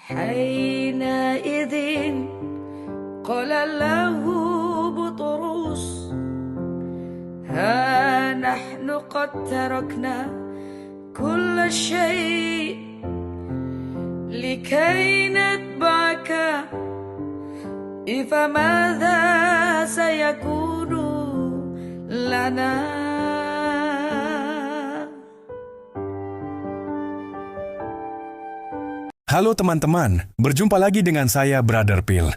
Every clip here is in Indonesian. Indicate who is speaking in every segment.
Speaker 1: حينئذ قال له بطرس ها نحن قد تركنا كل شيء لكي نتبعك فماذا سيكون لنا.
Speaker 2: Halo teman-teman, berjumpa lagi dengan saya Brother Phil.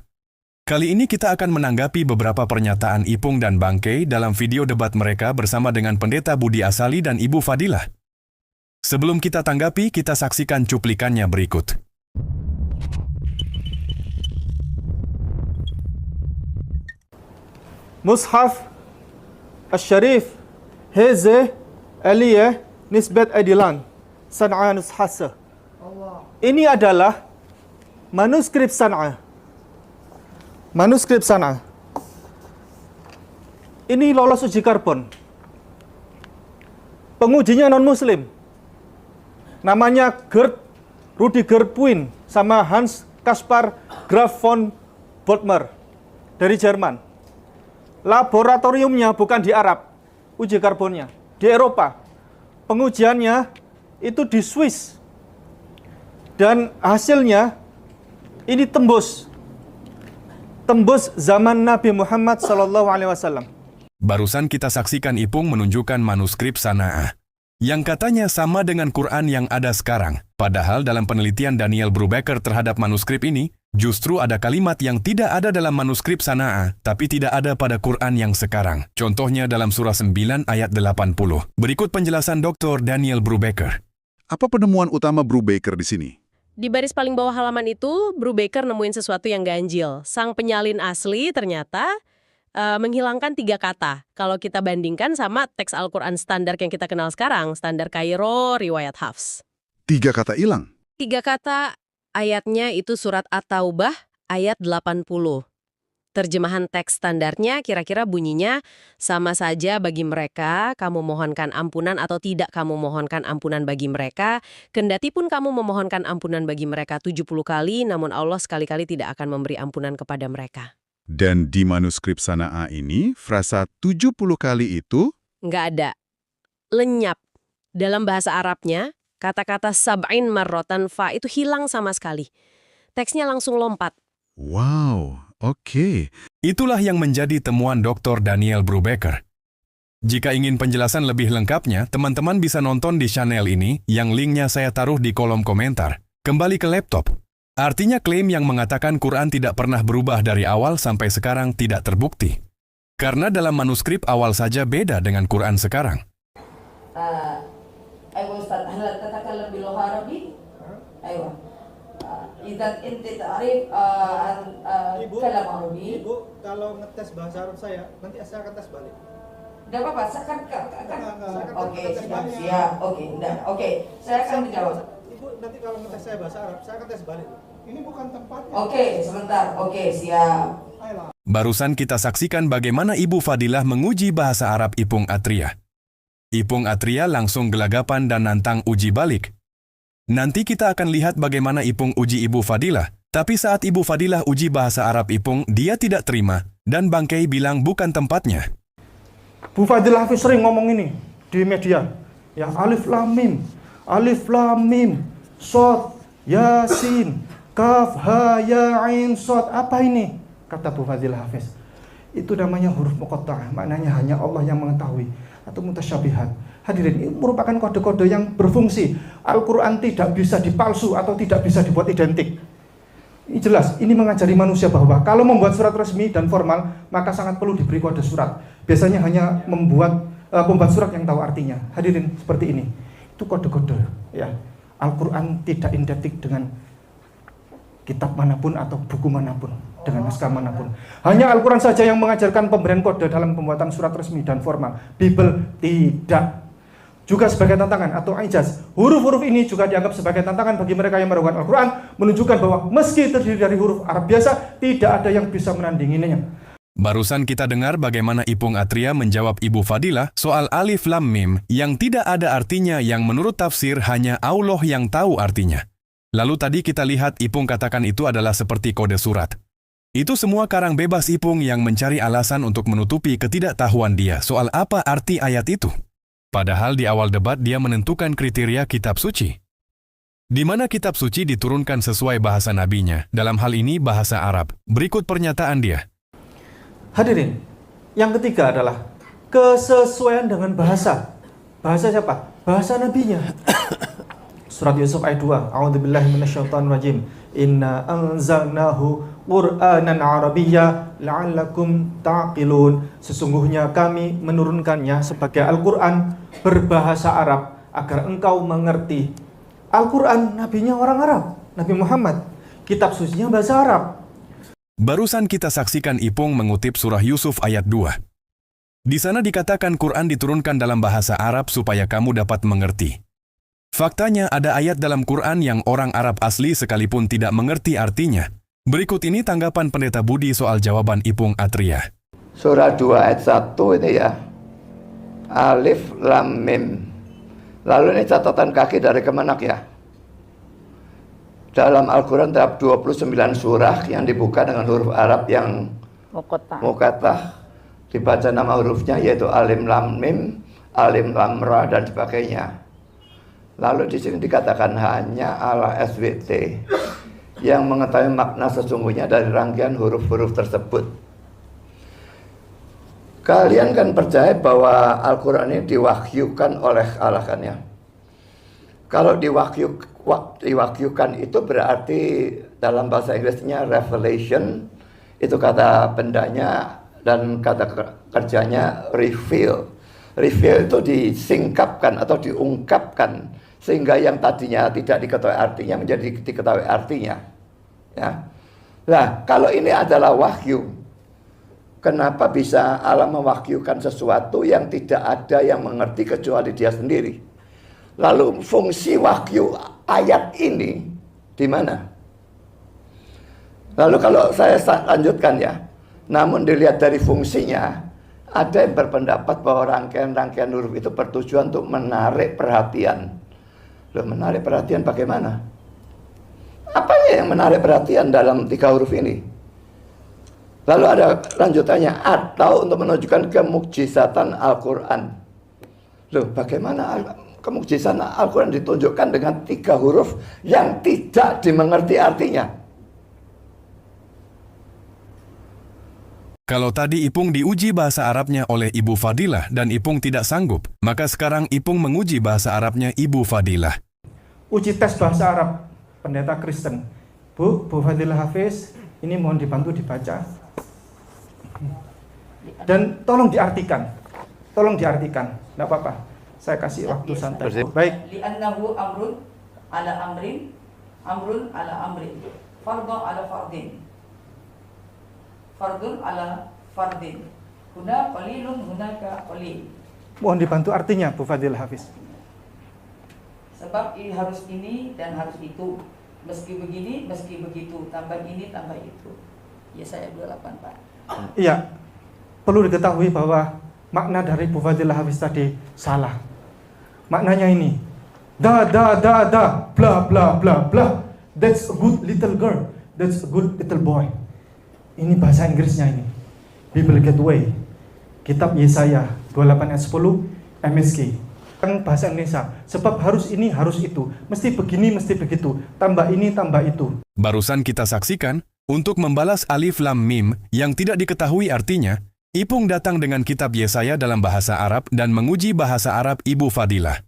Speaker 2: Kali ini kita akan menanggapi beberapa pernyataan Ipung dan Bangkei dalam video debat mereka bersama dengan Pendeta Budi Asali dan Ibu Fadilah. Sebelum kita tanggapi, kita saksikan cuplikannya berikut.
Speaker 3: مصحف الشريف هذا آلية نسبة أديلان صنعاء نسحاسة. Ini adalah manuskrip San'a. Manuskrip San'a. Ini lolos uji karbon. Pengujinya non-muslim. Namanya Gerd Rudiger Puin sama Hans Kaspar Graf von Bodmer dari Jerman. Laboratoriumnya bukan di Arab, uji karbonnya di Eropa. Pengujiannya itu di Swiss. Dan hasilnya ini tembus zaman Nabi Muhammad SAW.
Speaker 2: Barusan kita saksikan Ipung menunjukkan manuskrip Sana'ah, yang katanya sama dengan Quran yang ada sekarang. Padahal dalam penelitian Daniel Brubaker terhadap manuskrip ini, justru ada kalimat yang tidak ada dalam manuskrip Sana'ah, tapi tidak ada pada Quran yang sekarang. Contohnya dalam surah 9 ayat 80. Berikut penjelasan Dr. Daniel Brubaker.
Speaker 4: Apa penemuan utama Brubaker di sini?
Speaker 5: Di baris paling bawah halaman itu, Brubaker nemuin sesuatu yang ganjil. Sang penyalin asli ternyata menghilangkan 3 kata. Kalau kita bandingkan sama teks Al-Quran standar yang kita kenal sekarang, standar Kairo, riwayat Hafs.
Speaker 4: 3 kata hilang?
Speaker 5: 3 kata ayatnya itu surat At-Taubah ayat 80. Terjemahan teks standarnya kira-kira bunyinya, sama saja bagi mereka, kamu mohonkan ampunan atau tidak kamu mohonkan ampunan bagi mereka, kendati pun kamu memohonkan ampunan bagi mereka 70 kali, namun Allah sekali-kali tidak akan memberi ampunan kepada mereka.
Speaker 4: Dan di manuskrip Sana'ah ini, frasa 70 kali itu?
Speaker 5: Nggak ada. Lenyap. Dalam bahasa Arabnya, kata-kata sab'in marrotan fa itu hilang sama sekali. Teksnya langsung lompat.
Speaker 4: Wow, oke.
Speaker 2: Itulah yang menjadi temuan Dr. Daniel Brubaker. Jika ingin penjelasan lebih lengkapnya, teman-teman bisa nonton di channel ini, yang linknya saya taruh di kolom komentar. Kembali ke laptop. Artinya klaim yang mengatakan Quran tidak pernah berubah dari awal sampai sekarang tidak terbukti. Karena dalam manuskrip awal saja beda dengan Quran sekarang.
Speaker 1: أيوة أستاذ هل تتكلم باللغة العربية؟ أيوة إذا أنت تعرف كلام عربي.
Speaker 3: Ibu, kalau ngetes bahasa Arab saya, nanti saya akan tes balik.
Speaker 1: Tidak apa-apa, saya kan oke, siap, oke, saya akan menjawab.
Speaker 3: Ibu, nanti kalau ngetes saya bahasa Arab, saya akan tes balik. Ini bukan tempatnya.
Speaker 1: Oke, sebentar, oke, siap.
Speaker 3: Ayolah.
Speaker 2: Barusan kita saksikan bagaimana Ibu Fadilah menguji bahasa Arab Ipung Atria. Ipung Atria langsung gelagapan dan nantang uji balik. Nanti kita akan lihat bagaimana Ipung uji Ibu Fadilah. Tapi saat Ibu Fadilah uji bahasa Arab Ipung, dia tidak terima. Dan Bangkei bilang bukan tempatnya.
Speaker 3: Bu Fadilah Hafiz sering ngomong ini di media. Ya, alif lam mim, sod, yasin, kaf, ha, ya, ain, sod. Apa ini? Kata Bu Fadilah Hafiz. Itu namanya huruf muqatta'ah, maknanya hanya Allah yang mengetahui. Atau mutasyabihat. Hadirin, ini merupakan kode-kode yang berfungsi. Al-Quran tidak bisa dipalsu atau tidak bisa dibuat identik. Ini jelas, ini mengajari manusia bahwa kalau membuat surat resmi dan formal, maka sangat perlu diberi kode surat. Biasanya hanya membuat pembuat surat yang tahu artinya. Hadirin, seperti ini. Itu kode-kode. Ya. Al-Quran tidak identik dengan kitab manapun atau buku manapun, dengan naskah manapun. Hanya Al-Quran saja yang mengajarkan pemberian kode dalam pembuatan surat resmi dan formal. Bible tidak. Juga sebagai tantangan atau ijaz. Huruf-huruf ini juga dianggap sebagai tantangan bagi mereka yang meragukan Al-Quran, menunjukkan bahwa meski terdiri dari huruf Arab biasa, tidak ada yang bisa menandinginya.
Speaker 2: Barusan kita dengar bagaimana Ipung Atria menjawab Ibu Fadilah soal alif lam mim yang tidak ada artinya yang menurut tafsir hanya Allah yang tahu artinya. Lalu tadi kita lihat Ipung katakan itu adalah seperti kode surat. Itu semua karang bebas Ipung yang mencari alasan untuk menutupi ketidaktahuan dia soal apa arti ayat itu. Padahal di awal debat dia menentukan kriteria kitab suci. Di mana kitab suci diturunkan sesuai bahasa nabinya, dalam hal ini bahasa Arab. Berikut pernyataan dia.
Speaker 3: Hadirin, yang ketiga adalah kesesuaian dengan bahasa. Bahasa siapa? Bahasa nabinya. Surat Yusuf ayat 2. A'udzubillahi minasyaitonirrajim. Inna anzalnahu Qur'anan Arabiyya la'allakum ta'qilun. Sesungguhnya kami menurunkannya sebagai Al-Qur'an berbahasa Arab agar engkau mengerti. Al-Qur'an nabinya orang Arab, Nabi Muhammad. Kitab sucinya bahasa Arab.
Speaker 2: Barusan kita saksikan Ipung mengutip surah Yusuf ayat 2. Di sana dikatakan Quran diturunkan dalam bahasa Arab supaya kamu dapat mengerti. Faktanya ada ayat dalam Quran yang orang Arab asli sekalipun tidak mengerti artinya. Berikut ini tanggapan Pendeta Budi soal jawaban Ipung Atria.
Speaker 6: Surah 2 ayat 1 ini ya. Alif Lam Mim. Lalu ini catatan kaki dari Kemenak ya. Dalam Al-Quran terhadap 29 surah yang dibuka dengan huruf Arab yang Muqattah. Dibaca nama hurufnya yaitu Alim Lam Mim, Alim Lam Ra dan sebagainya. Lalu di sini dikatakan hanya ala SWT yang mengetahui makna sesungguhnya dari rangkaian huruf-huruf tersebut. Kalian kan percaya bahwa Al-Quran ini diwahyukan oleh Allah kan ya? Kalau diwahyukan itu berarti dalam bahasa Inggrisnya revelation, itu kata bendanya, dan kata kerjanya reveal. Reveal itu disingkapkan atau diungkapkan sehingga yang tadinya tidak diketahui artinya menjadi diketahui artinya. Ya. Nah, kalau ini adalah wahyu, kenapa bisa Allah mewahyukan sesuatu yang tidak ada yang mengerti kecuali dia sendiri? Lalu fungsi wahyu ayat ini di mana? Lalu kalau saya lanjutkan ya, namun dilihat dari fungsinya, ada yang berpendapat bahwa rangkaian-rangkaian huruf itu bertujuan untuk menarik perhatian. Loh, menarik perhatian bagaimana? Apanya yang menarik perhatian dalam 3 huruf ini? Lalu ada lanjutannya, atau untuk menunjukkan kemukjizatan Al-Quran. Loh, bagaimana kemukjizatan Al-Quran ditunjukkan dengan 3 huruf yang tidak dimengerti artinya?
Speaker 2: Kalau tadi Ipung diuji bahasa Arabnya oleh Ibu Fadilah dan Ipung tidak sanggup, maka sekarang Ipung menguji bahasa Arabnya Ibu Fadilah.
Speaker 3: Uji tes bahasa Arab pendeta Kristen. Bu Fadilah Hafiz, ini mohon dibantu dibaca. Dan tolong diartikan. Tolong diartikan. Enggak apa-apa. Saya kasih waktu santai. Baik.
Speaker 1: Li'annahu amrun ala amrin, amrun ala amrin, fardun ala fardin, fardun ala fardin. Huna qalilun hunaka qalil.
Speaker 3: Mohon dibantu artinya Bu Fadilah Hafiz.
Speaker 1: Sebab ini harus ini dan harus itu. Meski begini, meski begitu. Tambah ini, tambah itu. Yesaya 28, Pak.
Speaker 3: Iya. Perlu diketahui bahwa makna dari Bu Fadilah Hafiz tadi salah. Maknanya ini. Da, bla, bla, bla, bla. That's a good little girl. That's a good little boy. Ini bahasa Inggrisnya ini. Bible Gateway. Kitab Yesaya 28 ayat 10 MSG. Bahasa Indonesia. Sebab harus ini, harus itu. Mesti begini, mesti begitu. Tambah ini, tambah itu.
Speaker 2: Barusan kita saksikan, untuk membalas alif lam mim yang tidak diketahui artinya, Ipung datang dengan kitab Yesaya dalam bahasa Arab dan menguji bahasa Arab Ibu Fadilah.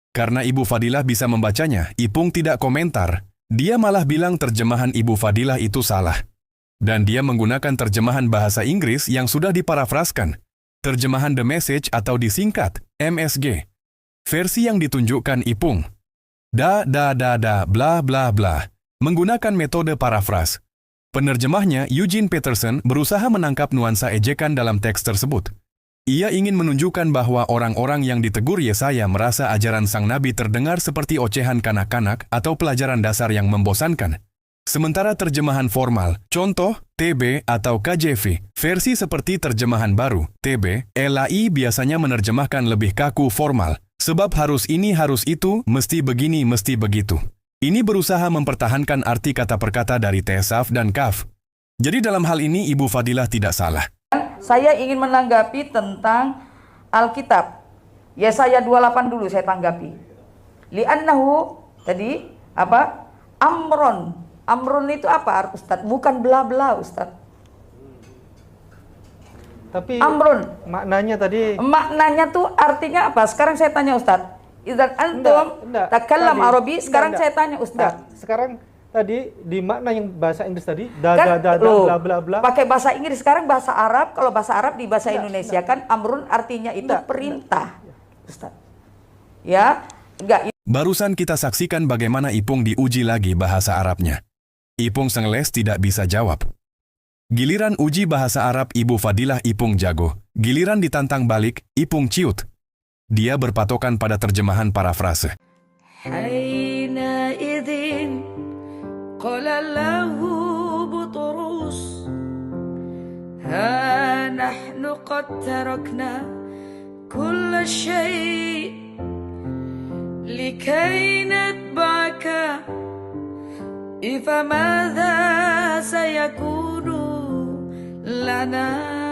Speaker 2: Karena Ibu Fadilah bisa membacanya, Ipung tidak komentar. Dia malah bilang terjemahan Ibu Fadilah itu salah. Dan dia menggunakan terjemahan bahasa Inggris yang sudah diparafraskan. Terjemahan The Message atau disingkat, MSG. Versi yang ditunjukkan Ipung. Da, bla, bla, bla. Menggunakan metode parafras. Penerjemahnya, Eugene Peterson, berusaha menangkap nuansa ejekan dalam teks tersebut. Ia ingin menunjukkan bahwa orang-orang yang ditegur Yesaya merasa ajaran sang nabi terdengar seperti ocehan kanak-kanak atau pelajaran dasar yang membosankan. Sementara terjemahan formal, contoh, TB atau KJV, versi seperti terjemahan baru, TB, LAI biasanya menerjemahkan lebih kaku formal, sebab harus ini harus itu, mesti begini mesti begitu. Ini berusaha mempertahankan arti kata per kata dari Tesaf dan Kaf. Jadi dalam hal ini Ibu Fadilah tidak salah.
Speaker 1: Saya ingin menanggapi tentang Alkitab. Yesaya 28 dulu saya tanggapi. Li'annahu tadi apa? Amron. Amron itu apa Ustaz? Bukan bla-bla Ustaz.
Speaker 3: Tapi
Speaker 1: Amrun.
Speaker 3: maknanya tadi
Speaker 1: Maknanya tuh artinya apa? Sekarang saya tanya Ustaz. Idzan antum takallam Arabi, sekarang saya tanya Ustaz.
Speaker 3: Sekarang tadi di makna yang bahasa Inggris tadi
Speaker 1: Kan,
Speaker 3: bla bla bla.
Speaker 1: pakai bahasa Inggris, sekarang bahasa Arab. Kalau bahasa Arab di bahasa Indonesia kan amrun artinya itu perintah. Ustaz. Ya, enggak.
Speaker 2: Barusan kita saksikan bagaimana Ipung diuji lagi bahasa Arabnya. Ipung Sengles tidak bisa jawab. Giliran uji bahasa Arab Ibu Fadilah Ipung jago. Giliran ditantang balik, Ipung ciut. Dia berpatokan pada terjemahan parafrase.
Speaker 1: حينئذ قال له بطرس ها نحن قد تركنا كل شيء لكي نتبعك فماذا سيكون لنا